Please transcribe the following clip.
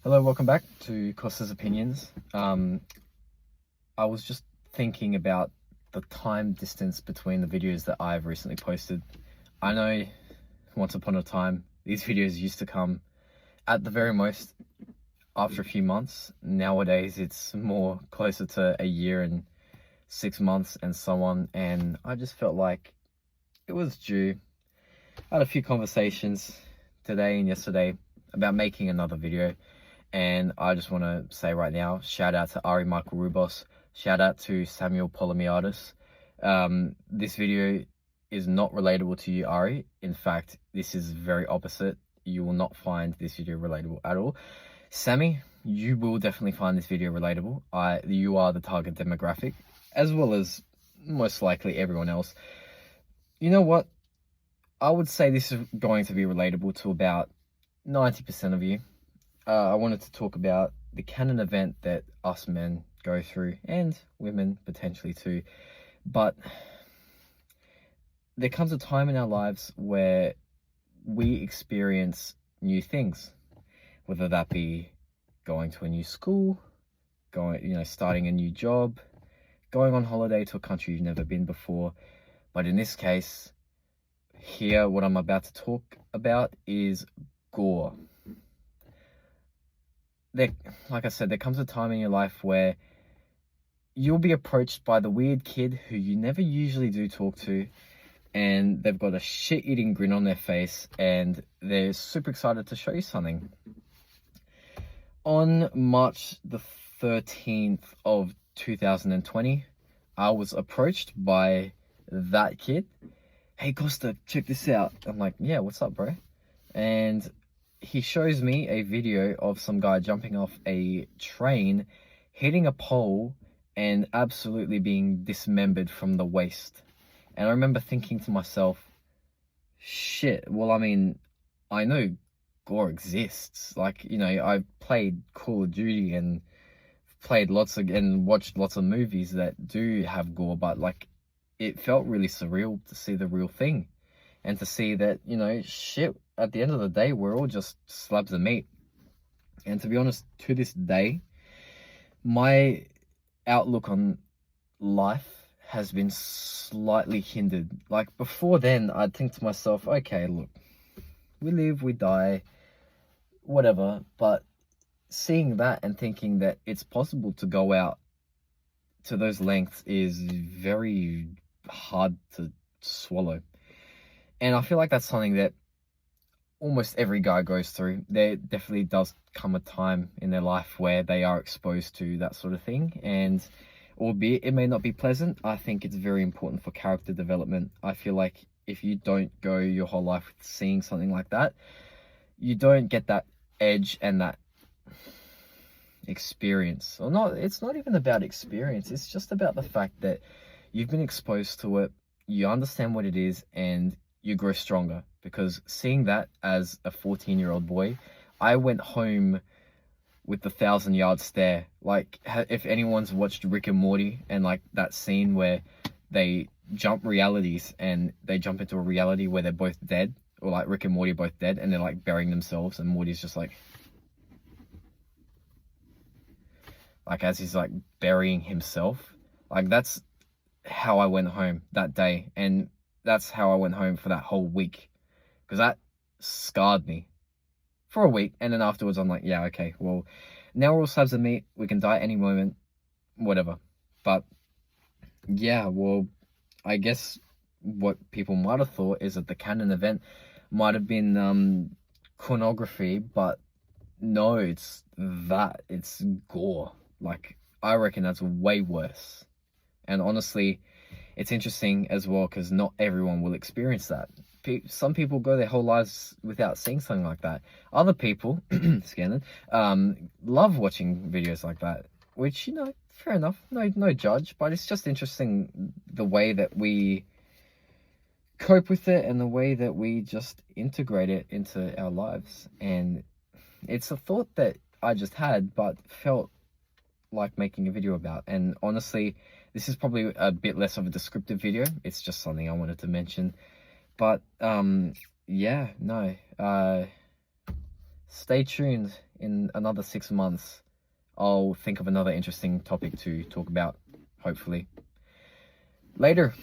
Hello, welcome back to Kosta's Opinions. I was just thinking about the time distance between the videos that I've recently posted. I know once upon a time, these videos used to come at the very most after a few months. Nowadays, it's more closer to a year and 6 months and so on. And I just felt like it was due. I had a few conversations today and yesterday about making another video. And I just want to say right now, shout out to Ari Michael-Roubos, shout out to Samvel Polymiadis. This video is not relatable to you, Ari. In fact, this is very opposite. You will not find this video relatable at all. Sammy, you will definitely find this video relatable. You are the target demographic, as well as most likely everyone else. You know what? I would say this is going to be relatable to about 90% of you. I wanted to talk about the canon event that us men go through, and women potentially too. But there comes a time in our lives where we experience new things, whether that be going to a new school, starting a new job, going on holiday to a country you've never been before. But in this case, here, what I'm about to talk about is gore. Like I said, there comes a time in your life where you'll be approached by the weird kid who you never usually do talk to, and they've got a shit-eating grin on their face, and they're super excited to show you something. On March the 13th of 2020, I was approached by that kid. Hey, Kosta, check this out. I'm like, yeah, what's up, bro? And he shows me a video of some guy jumping off a train, hitting a pole, and absolutely being dismembered from the waist. And I remember thinking to myself, shit, well, I mean, I know gore exists. Like, I've played Call of Duty and watched lots of movies that do have gore, but like, it felt really surreal to see the real thing. And to see that, shit, at the end of the day, we're all just slabs of meat. And to be honest, to this day, my outlook on life has been slightly hindered. Like, before then, I'd think to myself, okay, look, we live, we die, whatever. But seeing that and thinking that it's possible to go out to those lengths is very hard to swallow. And I feel like that's something that almost every guy goes through. There definitely does come a time in their life where they are exposed to that sort of thing. And albeit it may not be pleasant, I think it's very important for character development. I feel like if you don't go your whole life seeing something like that, you don't get that edge and that experience. It's not even about experience. It's just about the fact that you've been exposed to it, you understand what it is, and you grow stronger. Because seeing that as a 14-year-old boy, I went home with the 1,000-yard stare. Like, if anyone's watched Rick and Morty, and like that scene where they jump realities and they jump into a reality where they're both dead, or like Rick and Morty are both dead, and they're like burying themselves, and Morty's just like as he's like burying himself. Like, that's how I went home that day, and that's how I went home for that whole week, because that scarred me for a week. And then afterwards, I'm like, yeah, okay, well, now we're all slabs of meat. We can die at any moment, whatever. But yeah, well, I guess what people might have thought is that the canon event might have been pornography, but no, it's gore. Like, I reckon that's way worse. And honestly, it's interesting as well, because not everyone will experience that. Some people go their whole lives without seeing something like that. Other people, Scanlon, love watching videos like that, which, fair enough, no judge, but it's just interesting the way that we cope with it and the way that we just integrate it into our lives. And it's a thought that I just had, but felt like making a video about. And honestly, this is probably a bit less of a descriptive video. It's just something I wanted to mention. But yeah, no, stay tuned. In another 6 months, I'll think of another interesting topic to talk about, hopefully. Later.